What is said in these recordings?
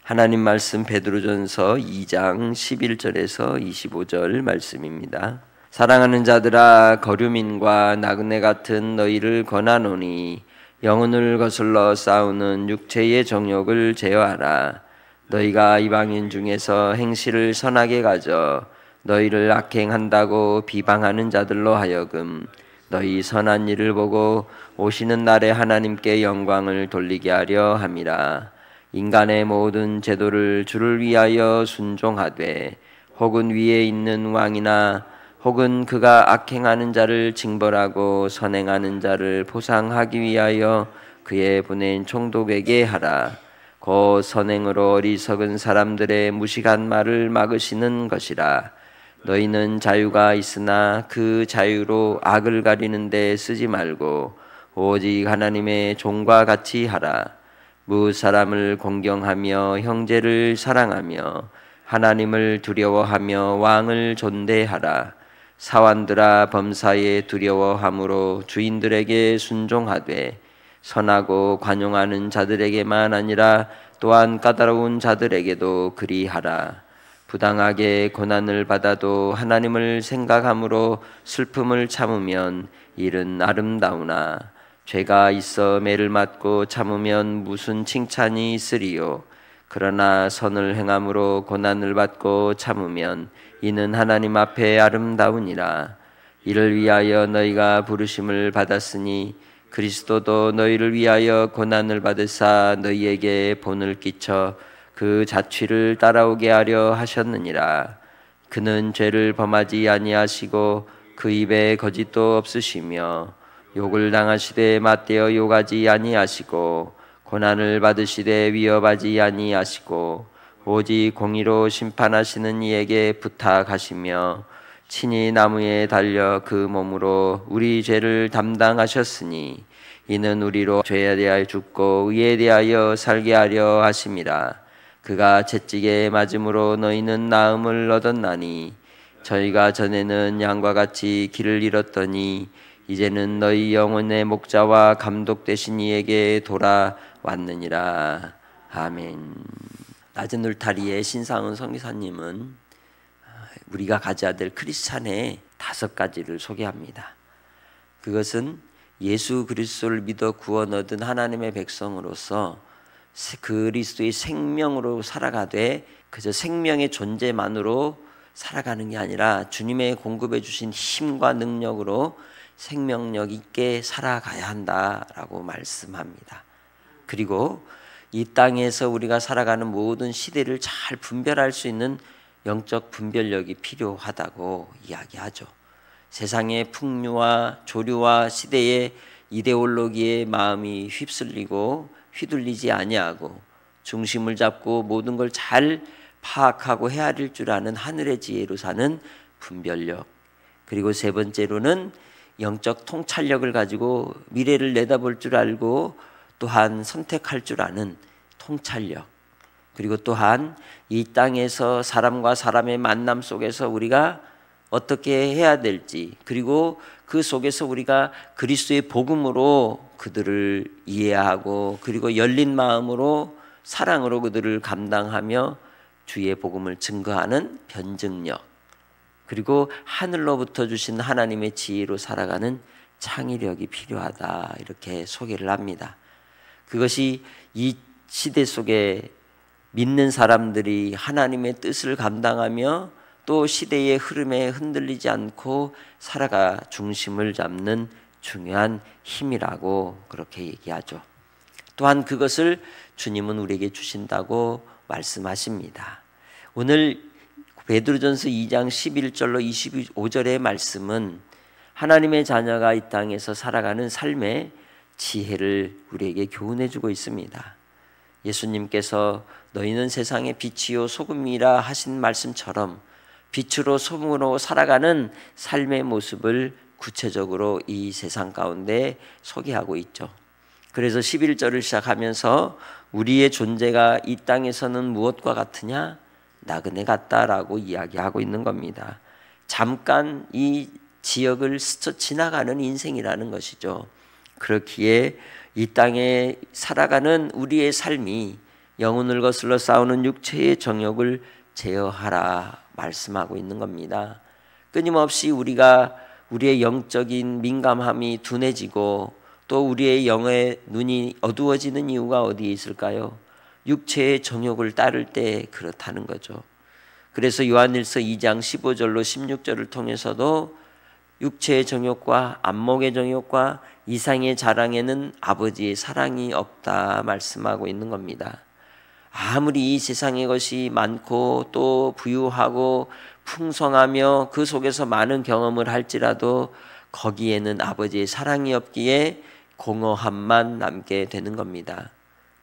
하나님 말씀 베드로전서 2장 11절에서 25절 말씀입니다. 사랑하는 자들아, 거류민과 나그네 같은 너희를 권하노니 영혼을 거슬러 싸우는 육체의 정욕을 제어하라. 너희가 이방인 중에서 행실을 선하게 가져 너희를 악행한다고 비방하는 자들로 하여금 너희 선한 일을 보고 오시는 날에 하나님께 영광을 돌리게 하려 함이라. 인간의 모든 제도를 주를 위하여 순종하되 혹은 위에 있는 왕이나 혹은 그가 악행하는 자를 징벌하고 선행하는 자를 보상하기 위하여 그의 보낸 총독에게 하라. 곧 선행으로 어리석은 사람들의 무식한 말을 막으시는 것이라. 너희는 자유가 있으나 그 자유로 악을 가리는 데 쓰지 말고 오직 하나님의 종과 같이 하라. 무 사람을 공경하며 형제를 사랑하며 하나님을 두려워하며 왕을 존대하라. 사환들아, 범사에 두려워함으로 주인들에게 순종하되 선하고 관용하는 자들에게만 아니라 또한 까다로운 자들에게도 그리하라. 부당하게 고난을 받아도 하나님을 생각함으로 슬픔을 참으면 일은 아름다우나 죄가 있어 매를 맞고 참으면 무슨 칭찬이 있으리요. 그러나 선을 행함으로 고난을 받고 참으면 이는 하나님 앞에 아름다우니라. 이를 위하여 너희가 부르심을 받았으니 그리스도도 너희를 위하여 고난을 받으사 너희에게 본을 끼쳐 그 자취를 따라오게 하려 하셨느니라. 그는 죄를 범하지 아니하시고 그 입에 거짓도 없으시며 욕을 당하시되 맞대어 욕하지 아니하시고 고난을 받으시되 위협하지 아니하시고 오직 공의로 심판하시는 이에게 부탁하시며 친히 나무에 달려 그 몸으로 우리 죄를 담당하셨으니 이는 우리로 죄에 대하여 죽고 의에 대하여 살게 하려 하심이라. 그가 채찍에 맞음으로 너희는 나음을 얻었나니 저희가 전에는 양과 같이 길을 잃었더니 이제는 너희 영혼의 목자와 감독 되신 이에게 돌아왔느니라. 아멘. 낮은 울타리의 신상훈 선교사님은 우리가 가져야 될 크리스찬의 5가지를 소개합니다. 그것은 예수 그리스도를 믿어 구원 얻은 하나님의 백성으로서 그리스도의 생명으로 살아가되 그저 생명의 존재만으로 살아가는 게 아니라 주님의 공급해 주신 힘과 능력으로 생명력 있게 살아가야 한다라고 말씀합니다. 그리고 이 땅에서 우리가 살아가는 모든 시대를 잘 분별할 수 있는 영적 분별력이 필요하다고 이야기하죠. 세상의 풍류와 조류와 시대의 이데올로기에 마음이 휩쓸리고 휘둘리지 아니하고 중심을 잡고 모든 걸 잘 파악하고 헤아릴 줄 아는 하늘의 지혜로 사는 분별력. 그리고 세 번째로는 영적 통찰력을 가지고 미래를 내다볼 줄 알고 또한 선택할 줄 아는 통찰력. 그리고 또한 이 땅에서 사람과 사람의 만남 속에서 우리가 어떻게 해야 될지, 그리고 그 속에서 우리가 그리스도의 복음으로 그들을 이해하고 그리고 열린 마음으로 사랑으로 그들을 감당하며 주의 복음을 증거하는 변증력, 그리고 하늘로부터 주신 하나님의 지혜로 살아가는 창의력이 필요하다, 이렇게 소개를 합니다. 그것이 이 시대 속에 믿는 사람들이 하나님의 뜻을 감당하며 또 시대의 흐름에 흔들리지 않고 살아가 중심을 잡는 중요한 힘이라고 그렇게 얘기하죠. 또한 그것을 주님은 우리에게 주신다고 말씀하십니다. 오늘 베드로전서 2장 11절로 25절의 말씀은 하나님의 자녀가 이 땅에서 살아가는 삶의 지혜를 우리에게 교훈해 주고 있습니다. 예수님께서 너희는 세상의 빛이요 소금이라 하신 말씀처럼 빛으로 소금으로 살아가는 삶의 모습을 구체적으로 이 세상 가운데 소개하고 있죠. 그래서 11절을 시작하면서 우리의 존재가 이 땅에서는 무엇과 같으냐? 나그네 같다라고 이야기하고 있는 겁니다. 잠깐 이 지역을 스쳐 지나가는 인생이라는 것이죠. 그렇기에 이 땅에 살아가는 우리의 삶이 영혼을 거슬러 싸우는 육체의 정욕을 제어하라 말씀하고 있는 겁니다. 끊임없이 우리의 영적인 민감함이 둔해지고 또 우리의 영의 눈이 어두워지는 이유가 어디에 있을까요? 육체의 정욕을 따를 때 그렇다는 거죠. 그래서 요한일서 2장 15절로 16절을 통해서도 육체의 정욕과 안목의 정욕과 이상의 자랑에는 아버지의 사랑이 없다 말씀하고 있는 겁니다. 아무리 이 세상의 것이 많고 또 부유하고 풍성하며 그 속에서 많은 경험을 할지라도 거기에는 아버지의 사랑이 없기에 공허함만 남게 되는 겁니다.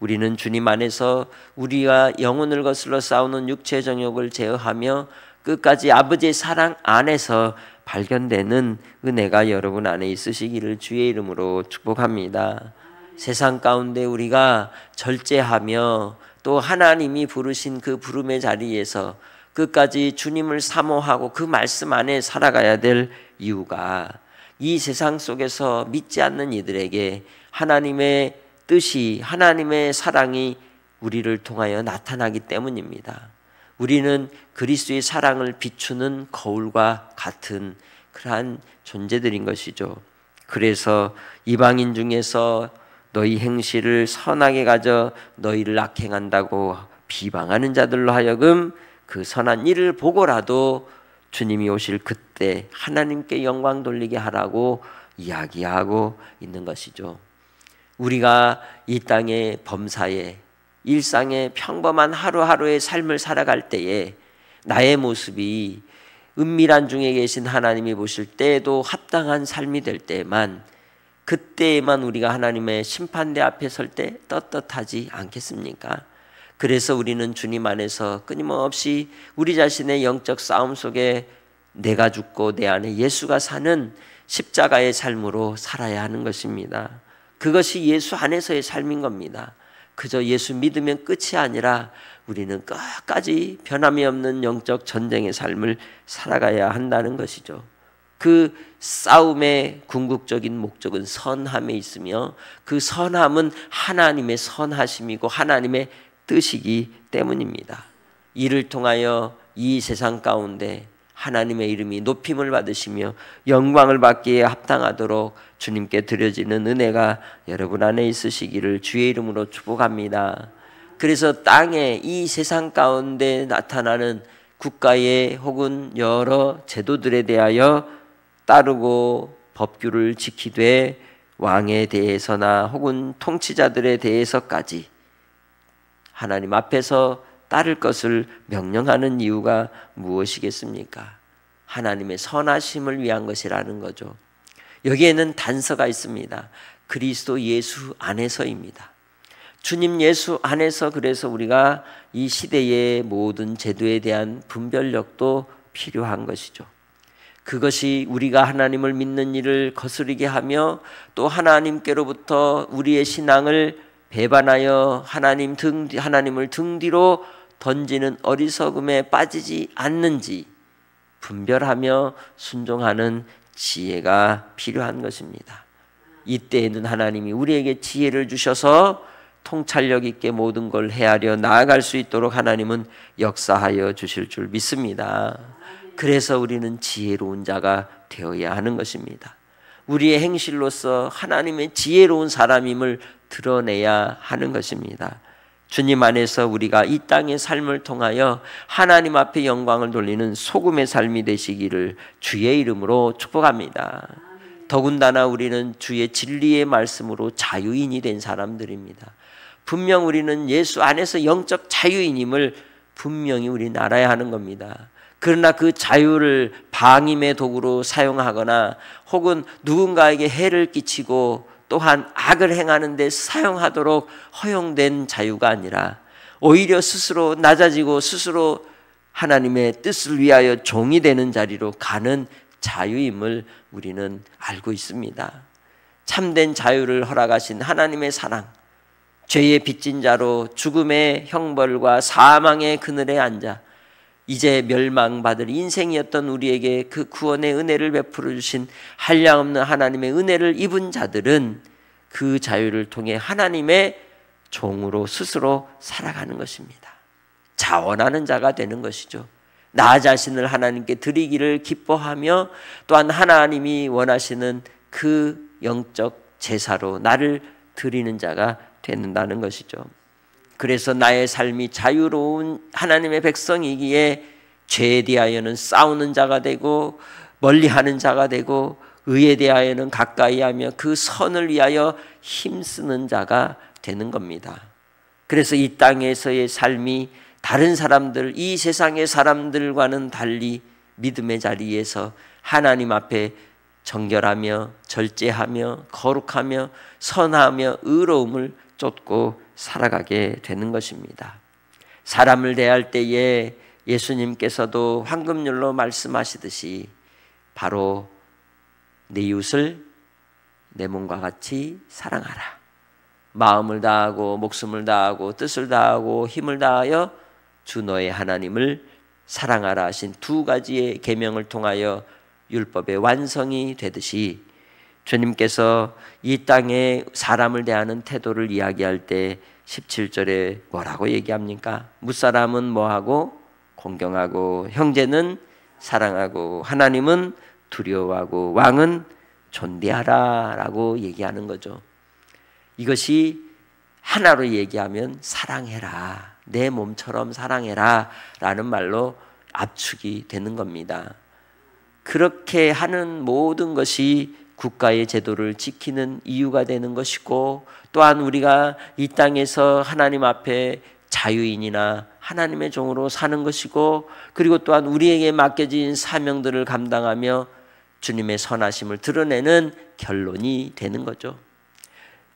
우리는 주님 안에서 우리가 영혼을 거슬러 싸우는 육체 정욕을 제어하며 끝까지 아버지의 사랑 안에서 발견되는 은혜가 여러분 안에 있으시기를 주의 이름으로 축복합니다. 세상 가운데 우리가 절제하며 또 하나님이 부르신 그 부름의 자리에서 끝까지 주님을 사모하고 그 말씀 안에 살아가야 될 이유가 이 세상 속에서 믿지 않는 이들에게 하나님의 뜻이, 하나님의 사랑이 우리를 통하여 나타나기 때문입니다. 우리는 그리스도의 사랑을 비추는 거울과 같은 그러한 존재들인 것이죠. 그래서 이방인 중에서 너희 행실을 선하게 가져 너희를 악행한다고 비방하는 자들로 하여금 그 선한 일을 보고라도 주님이 오실 그때 하나님께 영광 돌리게 하라고 이야기하고 있는 것이죠. 우리가 이 땅의 범사에 일상의 평범한 하루하루의 삶을 살아갈 때에 나의 모습이 은밀한 중에 계신 하나님이 보실 때에도 합당한 삶이 될 때에만, 그때에만 우리가 하나님의 심판대 앞에 설 때 떳떳하지 않겠습니까? 그래서 우리는 주님 안에서 끊임없이 우리 자신의 영적 싸움 속에 내가 죽고 내 안에 예수가 사는 십자가의 삶으로 살아야 하는 것입니다. 그것이 예수 안에서의 삶인 겁니다. 그저 예수 믿으면 끝이 아니라 우리는 끝까지 변함이 없는 영적 전쟁의 삶을 살아가야 한다는 것이죠. 그 싸움의 궁극적인 목적은 선함에 있으며 그 선함은 하나님의 선하심이고 하나님의 뜻이기 때문입니다. 이를 통하여 이 세상 가운데 하나님의 이름이 높임을 받으시며 영광을 받기에 합당하도록 주님께 드려지는 은혜가 여러분 안에 있으시기를 주의 이름으로 축복합니다. 그래서 땅에 이 세상 가운데 나타나는 국가의 혹은 여러 제도들에 대하여 따르고 법규를 지키되 왕에 대해서나 혹은 통치자들에 대해서까지 하나님 앞에서 따를 것을 명령하는 이유가 무엇이겠습니까? 하나님의 선하심을 위한 것이라는 거죠. 여기에는 단서가 있습니다. 그리스도 예수 안에서입니다. 주님 예수 안에서, 그래서 우리가 이 시대의 모든 제도에 대한 분별력도 필요한 것이죠. 그것이 우리가 하나님을 믿는 일을 거스르게 하며 또 하나님께로부터 우리의 신앙을 배반하여 하나님을 등 뒤로 던지는 어리석음에 빠지지 않는지 분별하며 순종하는 지혜가 필요한 것입니다. 이때에는 하나님이 우리에게 지혜를 주셔서 통찰력 있게 모든 걸 헤아려 나아갈 수 있도록 하나님은 역사하여 주실 줄 믿습니다. 그래서 우리는 지혜로운 자가 되어야 하는 것입니다. 우리의 행실로서 하나님의 지혜로운 사람임을 드러내야 하는 것입니다. 주님 안에서 우리가 이 땅의 삶을 통하여 하나님 앞에 영광을 돌리는 소금의 삶이 되시기를 주의 이름으로 축복합니다. 더군다나 우리는 주의 진리의 말씀으로 자유인이 된 사람들입니다. 분명 우리는 예수 안에서 영적 자유인임을 분명히 우리는 알아야 하는 겁니다. 그러나 그 자유를 방임의 도구로 사용하거나 혹은 누군가에게 해를 끼치고 또한 악을 행하는 데 사용하도록 허용된 자유가 아니라 오히려 스스로 낮아지고 스스로 하나님의 뜻을 위하여 종이 되는 자리로 가는 자유임을 우리는 알고 있습니다. 참된 자유를 허락하신 하나님의 사랑, 죄의 빚진 자로 죽음의 형벌과 사망의 그늘에 앉아 이제 멸망받을 인생이었던 우리에게 그 구원의 은혜를 베풀어 주신 한량없는 하나님의 은혜를 입은 자들은 그 자유를 통해 하나님의 종으로 스스로 살아가는 것입니다. 자원하는 자가 되는 것이죠. 나 자신을 하나님께 드리기를 기뻐하며 또한 하나님이 원하시는 그 영적 제사로 나를 드리는 자가 된다는 것이죠. 그래서 나의 삶이 자유로운 하나님의 백성이기에 죄에 대하여는 싸우는 자가 되고 멀리하는 자가 되고 의에 대하여는 가까이하며 그 선을 위하여 힘쓰는 자가 되는 겁니다. 그래서 이 땅에서의 삶이 다른 사람들, 이 세상의 사람들과는 달리 믿음의 자리에서 하나님 앞에 정결하며 절제하며 거룩하며 선하며 의로움을 쫓고 살아가게 되는 것입니다. 사람을 대할 때에 예수님께서도 황금률로 말씀하시듯이 바로 내 이웃을 내 몸과 같이 사랑하라. 마음을 다하고 목숨을 다하고 뜻을 다하고 힘을 다하여 주 너의 하나님을 사랑하라 하신 두 가지의 계명을 통하여 율법의 완성이 되듯이 주님께서 이 땅에 사람을 대하는 태도를 이야기할 때 17절에 뭐라고 얘기합니까? 무사람은 뭐하고? 공경하고 형제는 사랑하고 하나님은 두려워하고 왕은 존대하라 라고 얘기하는 거죠. 이것이 하나로 얘기하면 사랑해라, 내 몸처럼 사랑해라 라는 말로 압축이 되는 겁니다. 그렇게 하는 모든 것이 국가의 제도를 지키는 이유가 되는 것이고, 또한 우리가 이 땅에서 하나님 앞에 자유인이나 하나님의 종으로 사는 것이고, 그리고 또한 우리에게 맡겨진 사명들을 감당하며 주님의 선하심을 드러내는 결론이 되는 거죠.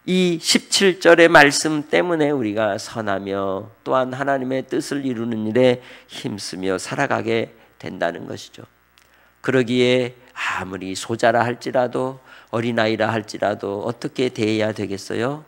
이 17절의 말씀 때문에 우리가 선하며 또한 하나님의 뜻을 이루는 일에 힘쓰며 살아가게 된다는 것이죠. 그러기에 아무리 소자라 할지라도 어린아이라 할지라도 어떻게 대해야 되겠어요?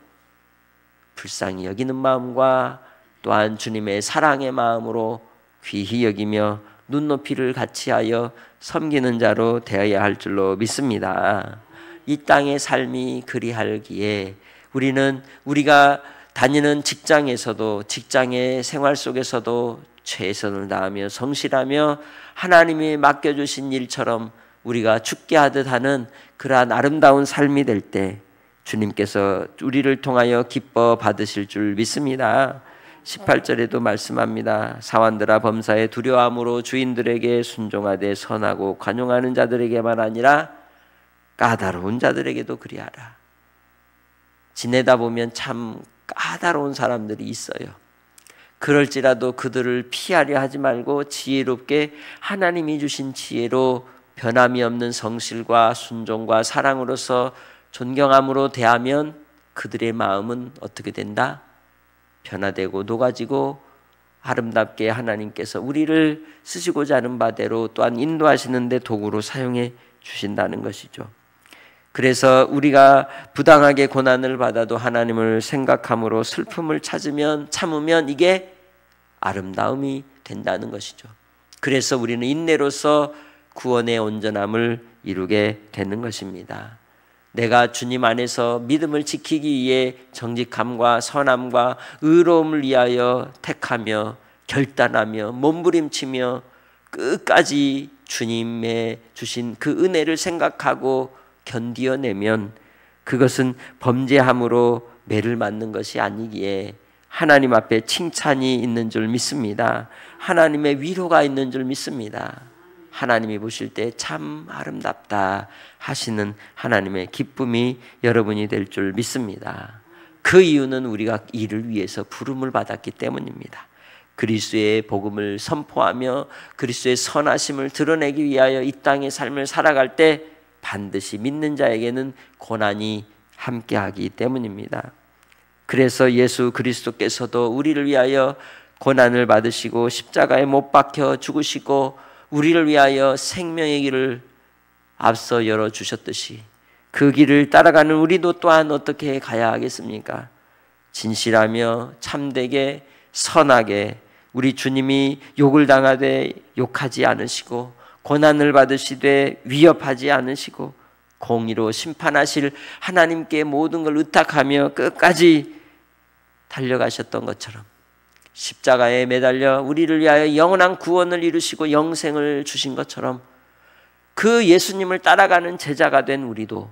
불쌍히 여기는 마음과 또한 주님의 사랑의 마음으로 귀히 여기며 눈높이를 같이하여 섬기는 자로 되어야 할 줄로 믿습니다. 이 땅의 삶이 그리하기에 우리는 우리가 다니는 직장에서도 직장의 생활 속에서도 최선을 다하며 성실하며 하나님이 맡겨주신 일처럼 우리가 죽게 하듯 하는 그러한 아름다운 삶이 될 때 주님께서 우리를 통하여 기뻐 받으실 줄 믿습니다. 18절에도 말씀합니다. 사환들아 범사에 두려움으로 주인들에게 순종하되 선하고 관용하는 자들에게만 아니라 까다로운 자들에게도 그리하라. 지내다 보면 참 까다로운 사람들이 있어요. 그럴지라도 그들을 피하려 하지 말고 지혜롭게 하나님이 주신 지혜로 변함이 없는 성실과 순종과 사랑으로서 존경함으로 대하면 그들의 마음은 어떻게 된다? 변화되고 녹아지고 아름답게 하나님께서 우리를 쓰시고자 하는 바대로 또한 인도하시는 데 도구로 사용해 주신다는 것이죠. 그래서 우리가 부당하게 고난을 받아도 하나님을 생각함으로 슬픔을 참으면 이게 아름다움이 된다는 것이죠. 그래서 우리는 인내로서 구원의 온전함을 이루게 되는 것입니다. 내가 주님 안에서 믿음을 지키기 위해 정직함과 선함과 의로움을 위하여 택하며 결단하며 몸부림치며 끝까지 주님의 주신 그 은혜를 생각하고 견디어내면 그것은 범죄함으로 매를 맞는 것이 아니기에 하나님 앞에 칭찬이 있는 줄 믿습니다. 하나님의 위로가 있는 줄 믿습니다. 하나님이 보실 때 참 아름답다 하시는 하나님의 기쁨이 여러분이 될 줄 믿습니다. 그 이유는 우리가 이를 위해서 부름을 받았기 때문입니다. 그리스도의 복음을 선포하며 그리스도의 선하심을 드러내기 위하여 이 땅의 삶을 살아갈 때 반드시 믿는 자에게는 고난이 함께하기 때문입니다. 그래서 예수 그리스도께서도 우리를 위하여 고난을 받으시고 십자가에 못 박혀 죽으시고 우리를 위하여 생명의 길을 앞서 열어주셨듯이 그 길을 따라가는 우리도 또한 어떻게 가야 하겠습니까? 진실하며 참되게 선하게 우리 주님이 욕을 당하되 욕하지 않으시고 고난을 받으시되 위협하지 않으시고 공의로 심판하실 하나님께 모든 걸 의탁하며 끝까지 달려가셨던 것처럼 십자가에 매달려 우리를 위하여 영원한 구원을 이루시고 영생을 주신 것처럼 그 예수님을 따라가는 제자가 된 우리도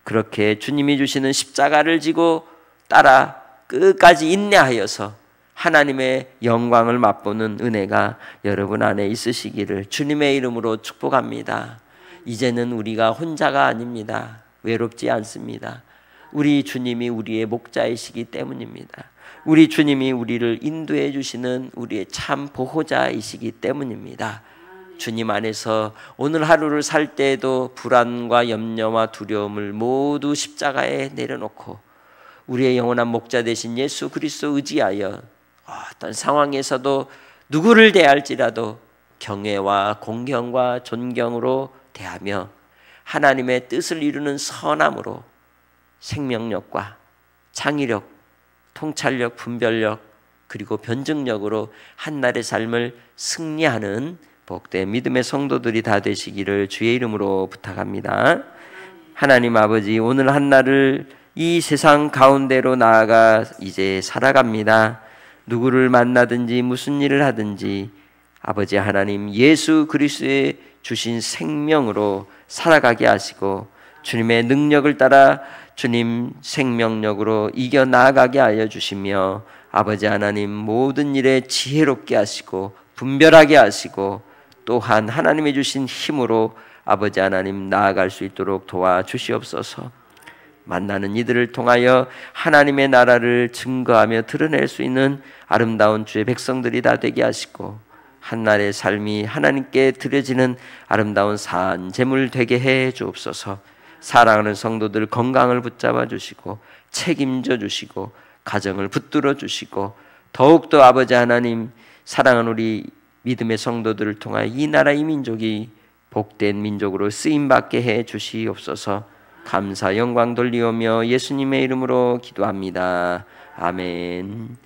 그렇게 주님이 주시는 십자가를 지고 따라 끝까지 인내하여서 하나님의 영광을 맛보는 은혜가 여러분 안에 있으시기를 주님의 이름으로 축복합니다. 이제는 우리가 혼자가 아닙니다. 외롭지 않습니다. 우리 주님이 우리의 목자이시기 때문입니다. 우리 주님이 우리를 인도해 주시는 우리의 참 보호자이시기 때문입니다. 주님 안에서 오늘 하루를 살 때에도 불안과 염려와 두려움을 모두 십자가에 내려놓고 우리의 영원한 목자 되신 예수 그리스도 의지하여 어떤 상황에서도 누구를 대할지라도 경외와 공경과 존경으로 대하며 하나님의 뜻을 이루는 선함으로 생명력과 창의력, 통찰력, 분별력 그리고 변증력으로 한날의 삶을 승리하는 복된 믿음의 성도들이 다 되시기를 주의 이름으로 부탁합니다. 하나님 아버지, 오늘 한날을 이 세상 가운데로 나아가 이제 살아갑니다. 누구를 만나든지 무슨 일을 하든지 아버지 하나님 예수 그리스도의 주신 생명으로 살아가게 하시고 주님의 능력을 따라 주님 생명력으로 이겨나가게 하여 주시며 아버지 하나님 모든 일에 지혜롭게 하시고 분별하게 하시고 또한 하나님이 주신 힘으로 아버지 하나님 나아갈 수 있도록 도와주시옵소서. 만나는 이들을 통하여 하나님의 나라를 증거하며 드러낼 수 있는 아름다운 주의 백성들이 다 되게 하시고 한날의 삶이 하나님께 드려지는 아름다운 산 제물 되게 해 주옵소서. 사랑하는 성도들 건강을 붙잡아 주시고 책임져 주시고 가정을 붙들어 주시고 더욱더 아버지 하나님 사랑하는 우리 믿음의 성도들을 통하여 이 나라 이 민족이 복된 민족으로 쓰임받게 해 주시옵소서. 감사 영광 돌리오며 예수님의 이름으로 기도합니다. 아멘.